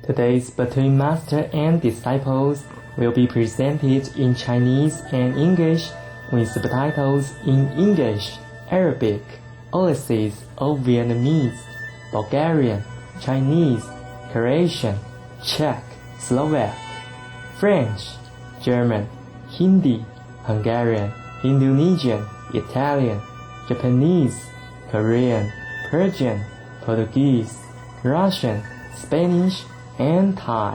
Today's between master and disciples will be presented in Chinese and English with subtitles in English, Arabic, Ulysses of Vietnamese, Bulgarian, Chinese, Croatian, Czech, Slovak, French, German, Hindi, Hungarian, Indonesian, Italian, Japanese, Korean, Persian, Portuguese, Russian, Spanish, and Thai.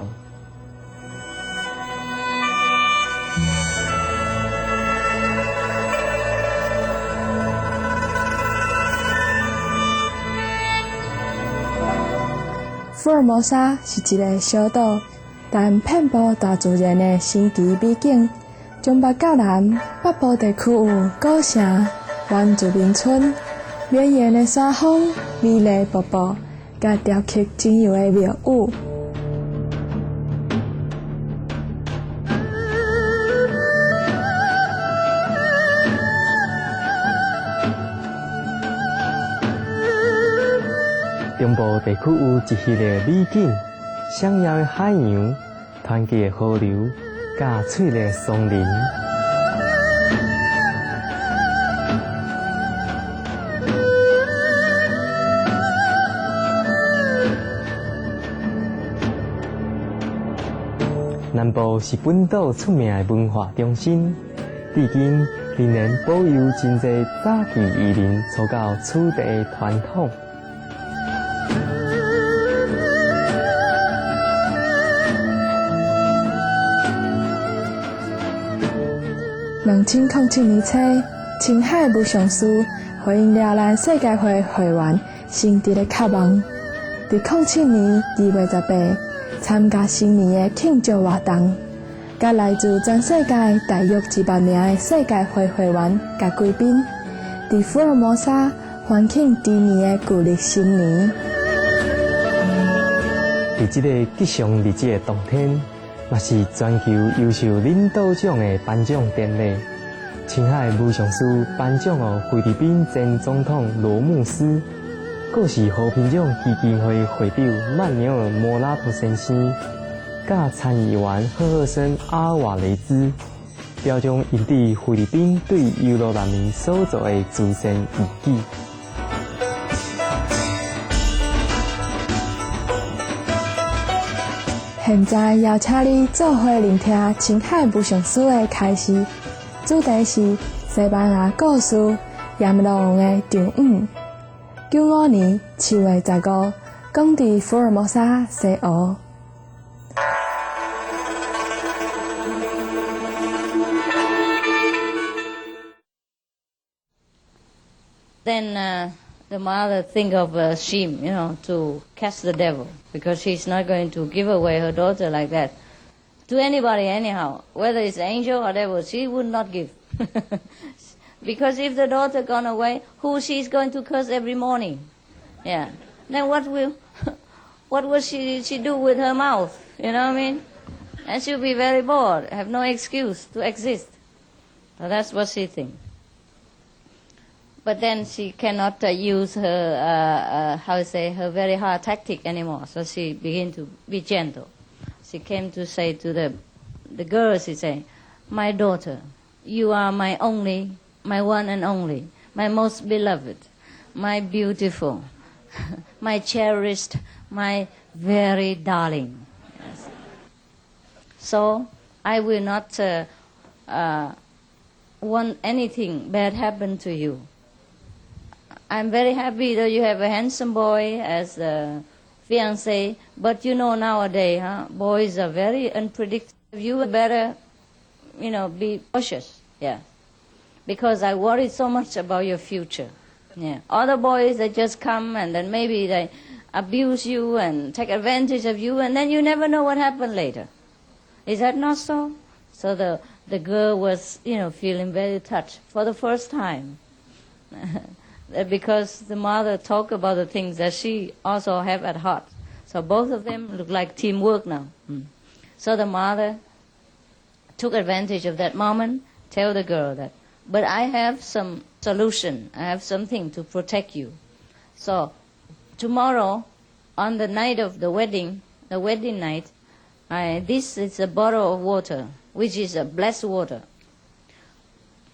Formosa 是一个小岛，但遍布大自然的神奇美景。从北到南，北部地区有古城、原住民村、绵延的山峰、美丽瀑布，甲雕刻精油的庙宇。中部地区有一系列美景，闪耀的海洋、团结的河流、甲翠绿的松林。南部是本岛出名的文化中心，至今仍然保有真侪早期移民初到此地的传统。2007年初，青海武上师回应了咱世界会会员成立的渴望，伫2007年2月18参加新年的庆祝活动，甲来自全世界大约1万名的世界会会员甲贵宾，伫福尔摩沙欢庆猪年的旧历新年。伫这个吉祥日子的当天，嘛是全球优秀领导奖的颁奖典礼。青海武上师颁奖予菲律宾前总统罗姆斯，更是和平奖基金会会长曼纽尔莫拉托先生，甲参议员赫赫森阿瓦雷兹，表彰因伫菲律宾对优罗人民所做的慈善义举。现在邀请你做伙聆听青海武上师的开示，主题是西班牙故事《阎罗王的场景》。95年7月15，讲伫福尔摩沙西澳。Then the mother think of a scheme, to catch the devil, because she's not going to give away her daughter like that to anybody anyhow, whether it's angel or devil, she would not give. Because if the daughter gone away, who she's going to curse every morning? Yeah. Then what will she do with her mouth? You know what I mean? And she'll be very bored, have no excuse to exist. So that's what she thinks. But then she cannot use her, her very hard tactic anymore. So she began to be gentle. She came to say to the girl, she said, "My daughter, you are my one and only, my most beloved, my beautiful, my cherished, my very darling. Yes. So I will not want anything bad happen to you. I'm very happy that you have a handsome boy as a fiancé, but nowadays, boys are very unpredictable. You better, be cautious, yeah. Because I worry so much about your future. Yeah. Other boys, they just come and then maybe they abuse you and take advantage of you, and then you never know what happened later. Is that not so?" So the girl was, feeling very touched for the first time. Because the mother talked about the things that she also have at heart. So both of them look like teamwork now. So the mother took advantage of that moment, tell the girl that, "But I have some solution. I have something to protect you. So tomorrow, on the night of the wedding, the wedding night, this is a bottle of water, which is a blessed water.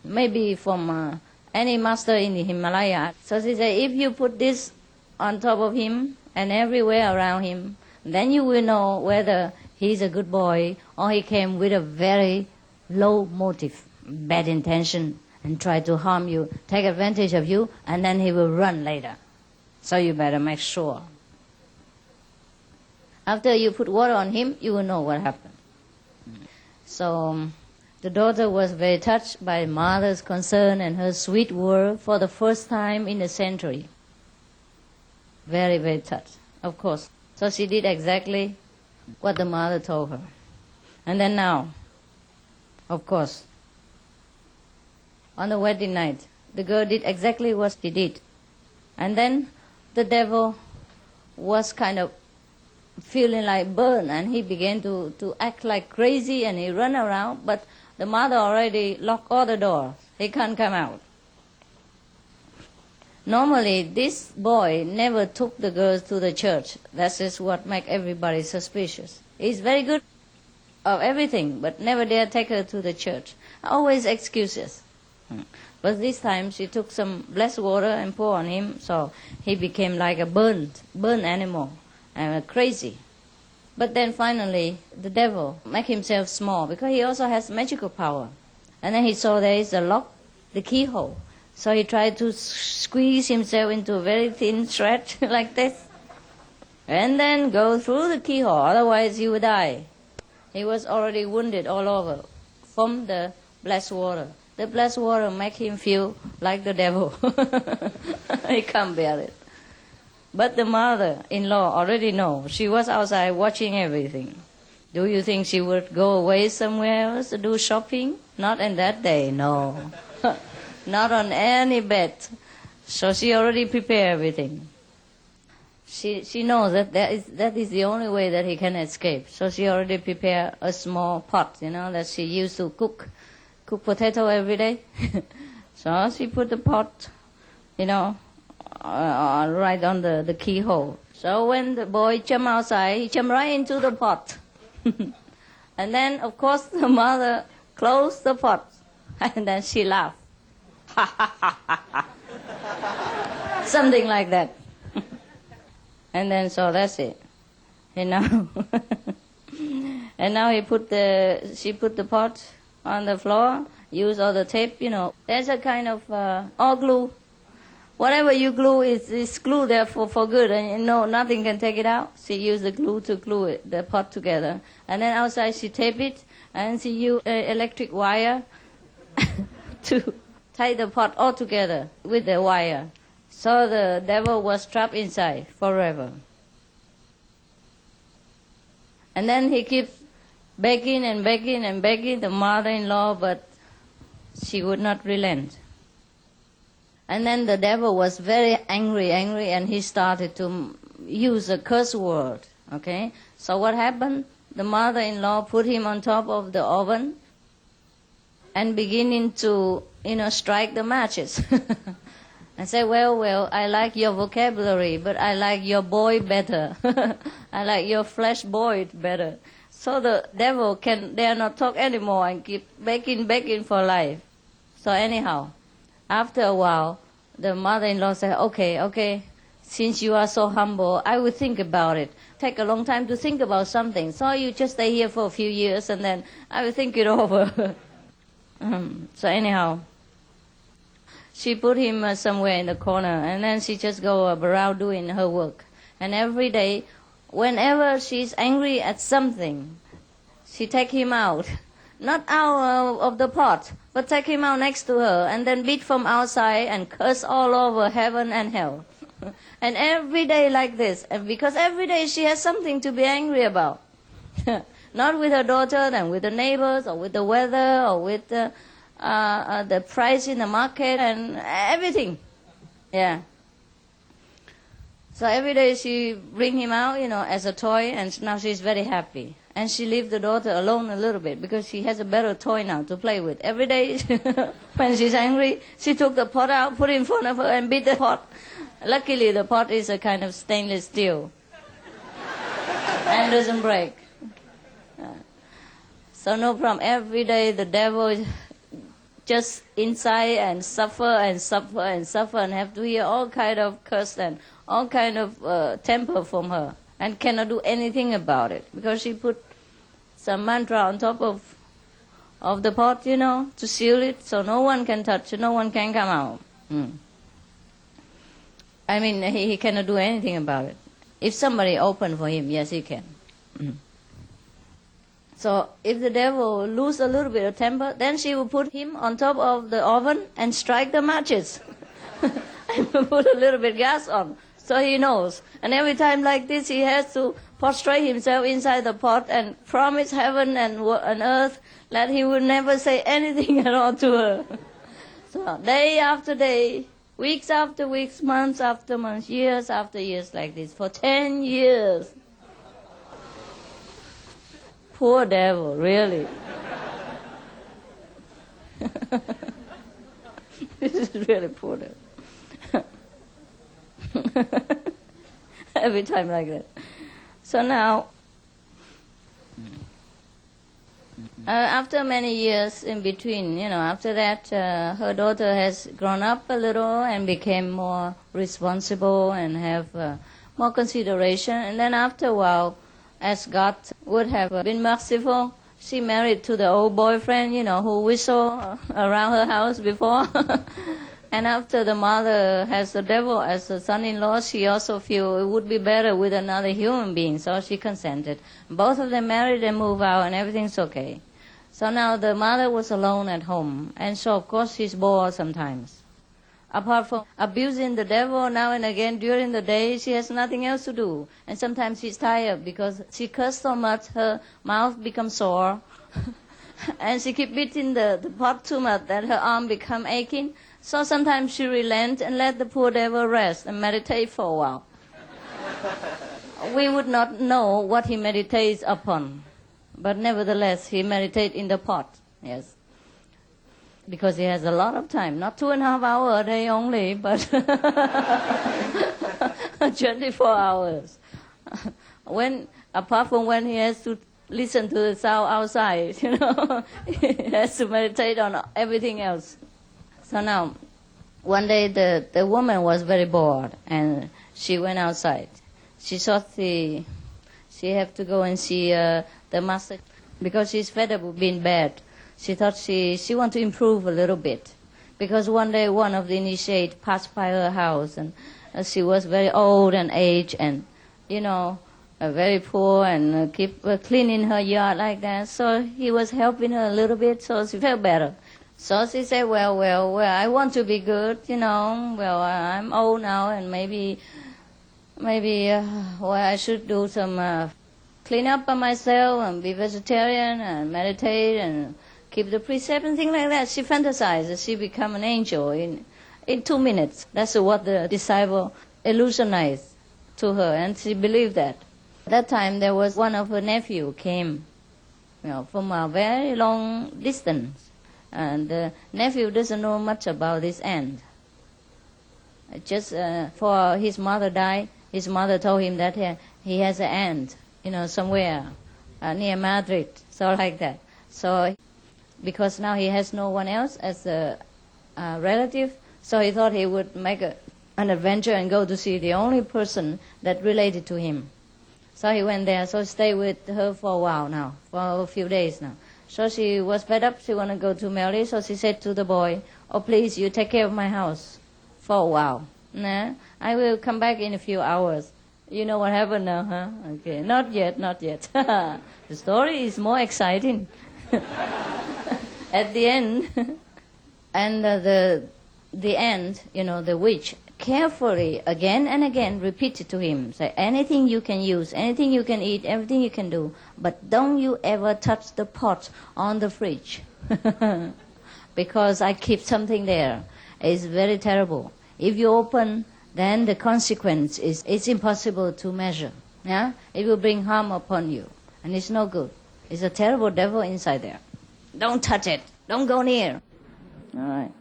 Maybe from any master in the Himalaya. So she said, if you put this on top of him and everywhere around him, then you will know whether he's a good boy or he came with a very low motive, bad intention, and try to harm you, take advantage of you, and then he will run later. So you better make sure. After you put water on him, you will know what happened. So the daughter was very touched by mother's concern and her sweet word for the first time in a century. Very, very touched, of course. So she did exactly what the mother told her. And then now, of course, on the wedding night, the girl did exactly what she did. And then the devil was kind of feeling like burned, and he began to act like crazy, and he ran around, but the mother already locked all the doors. He can't come out. Normally, this boy never took the girls to the church. That is what makes everybody suspicious. He's very good of everything, but never dare take her to the church. Always excuses. But this time she took some blessed water and poured on him, so he became like a burnt animal and crazy. But then finally the devil make himself small because he also has magical power. And then he saw there is a lock, the keyhole. So he tried to squeeze himself into a very thin thread like this. And then go through the keyhole, otherwise he would die. He was already wounded all over from the blessed water. The blessed water make him feel like the devil. He can't bear it. But the mother-in-law already knows. She was outside watching everything. Do you think she would go away somewhere else to do shopping? Not in that day, no. Not on any bet. So she already prepared everything. She knows that that is the only way that he can escape. So she already prepared a small pot, that she used to cook potato every day. So she put the pot, right on the keyhole. So when the boy jumped outside, he jumped right into the pot. And then, of course, the mother closed the pot. And then she laughed. Something like that. And then, so that's it. And now, she put the pot on the floor, use all the tape, There's a kind of all glue. Whatever you glue is glue there for good, and nothing can take it out. She used the glue to glue the pot together. And then outside she taped it, and she used electric wire to tie the pot all together with the wire. So the devil was trapped inside forever. And then he keeps begging and begging and begging the mother-in-law, but she would not relent. And then the devil was very angry, and he started to use a curse word, okay? So what happened? The mother-in-law put him on top of the oven and beginning to, strike the matches. And say, well, I like your vocabulary, but I like your boy better. I like your flesh boy better. So the devil dare not talk anymore and keep begging for life. So anyhow, after a while, the mother-in-law said, okay, since you are so humble, I will think about it. Take a long time to think about something. So you just stay here for a few years and then I will think it over. So anyhow, she put him somewhere in the corner, and then she just go around doing her work. And every day, whenever she's angry at something, she take him out. Not out of the pot, but take him out next to her, and then beat from outside and curse all over heaven and hell. And every day like this, and because every day she has something to be angry about. Not with her daughter, then with the neighbors, or with the weather, or with the price in the market and everything. Yeah. So every day she bring him out, as a toy, and now she's very happy. And she leave the daughter alone a little bit because she has a better toy now to play with. Every day when she's angry, she took the pot out, put it in front of her and beat the pot. Luckily the pot is a kind of stainless steel. and doesn't break. So no problem. Every day the devil is just inside and suffer and suffer and suffer and have to hear all kind of curse and all kind of temper from her and cannot do anything about it because she put some mantra on top of the pot, you know, to seal it so no one can touch it, no one can come out. I mean, he cannot do anything about it. If somebody opened for him, yes, he can. So if the devil lose a little bit of temper, then she will put him on top of the oven and strike the matches. And put a little bit gas on, so he knows. And every time like this, he has to prostrate himself inside the pot and promise heaven and earth that he will never say anything at all to her. So day after day, weeks after weeks, months after months, years after years like this, for 10 years. Poor devil, really. This is really poor devil. Every time like that. So now, after many years in between, you know, after that, her daughter has grown up a little and became more responsible and have more consideration. And then after a while, as God would have been merciful, she married to the old boyfriend, you know, who whistled around her house before. And after the mother has the devil as a son-in-law, she also feel it would be better with another human being, so she consented. Both of them married and moved out, and everything's okay. So now the mother was alone at home, and so of course she's bored sometimes. Apart from abusing the devil now and again during the day, she has nothing else to do. And sometimes she's tired because she cursed so much, her mouth becomes sore. And she keep beating the pot too much that her arm become aching. So sometimes she relent and let the poor devil rest and meditate for a while. We would not know what he meditates upon. But nevertheless, he meditates in the pot, yes. Because he has a lot of time, not 2.5 hours a day only, but 24 hours. Apart from when he has to listen to the sound outside, you know, he has to meditate on everything else. So now, one day the woman was very bored and she went outside. She thought she have to go and see the master because she's fed up with being bad. She thought she want to improve a little bit because one day one of the initiates passed by her house and she was very old and aged and, you know, very poor and keep cleaning her yard like that. So he was helping her a little bit, so she felt better. So she said, well, I want to be good, you know. Well, I'm old now and maybe I should do some clean up by myself and be vegetarian and meditate and keep the precept and things like that. She fantasized that she become an angel in 2 minutes. That's what the disciple illusionized to her, and she believed that. At that time, there was one of her nephew came, you know, from a very long distance, and the nephew doesn't know much about this end. Just for his mother died, his mother told him that he has an aunt, you know, somewhere near Madrid, so like that. So because now he has no one else as a relative, so he thought he would make an adventure and go to see the only person that related to him. So he went there, so stayed with her for a while now, for a few days now. So she was fed up, she wanted to go to Melly, so she said to the boy, oh please, you take care of my house for a while. Nah, I will come back in a few hours. You know what happened now, huh? Okay, not yet. The story is more exciting. At the end, and the end, you know, the witch carefully again and again repeated to him, say, anything you can use, anything you can eat, everything you can do, but don't you ever touch the pot on the fridge. Because I keep something there. It's very terrible. If you open, then the consequence is it's impossible to measure. Yeah? It will bring harm upon you. And it's no good. It's a terrible devil inside there. Don't touch it. Don't go near. All right.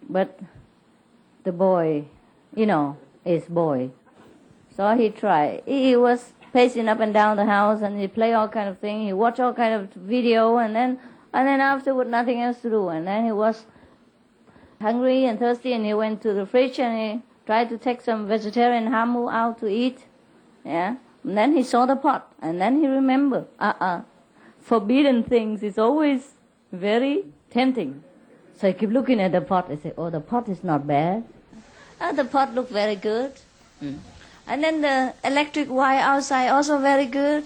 But the boy, you know, is boy. So he tried. He was pacing up and down the house, and he play all kind of thing. He watch all kind of video, and then afterward nothing else to do. And then he was hungry and thirsty, and he went to the fridge and he tried to take some vegetarian hamu out to eat. Yeah. And then he saw the pot, and then he remembered, forbidden things is always very tempting. So he keep looking at the pot and say, oh, the pot is not bad. The pot looked very good. And then the electric wire outside also very good.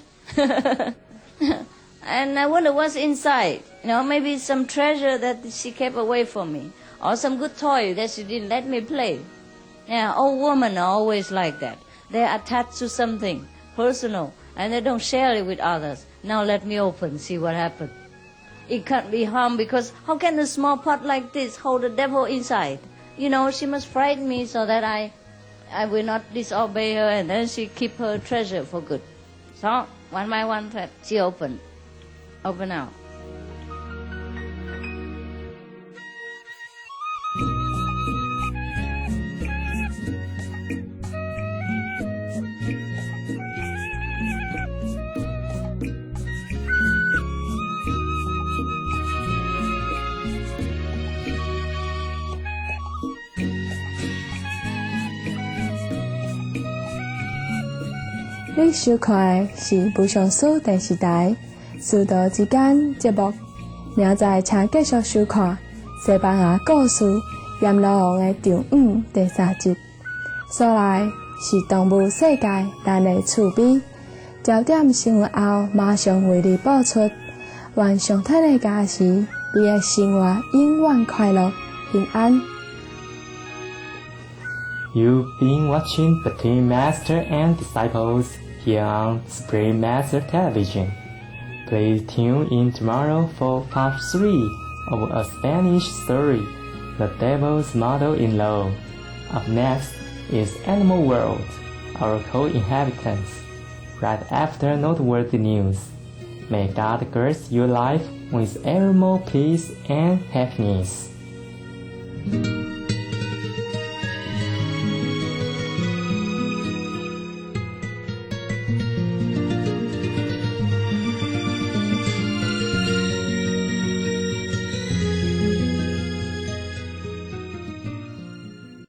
And I wonder what's inside. Maybe some treasure that she kept away from me. Or some good toy that she didn't let me play. Yeah, old women are always like that. They're attached to something personal, and they don't share it with others. Now let me open, see what happens. It can't be harmed, because how can a small pot like this hold the devil inside? She must frighten me so that I will not disobey her, and then she keep her treasure for good. So one by one, she open out.你收看的是不上书电视台师道之间节目，明仔请继续收看西班牙故事《阎罗王的丈夫》第3集。所来是动物世界咱的趣味，焦点新闻后马上为你播出。愿上天的加持，你的生活永远快乐平安。You've been watching Between Master and Disciples here on Supreme Master Television. Please tune in tomorrow for Part 3 of A Spanish Story, The Devil's Mother-in-Law. Up next is Animal World, Our Co-Inhabitants, right after noteworthy news. May God grace your life with ever more peace and happiness.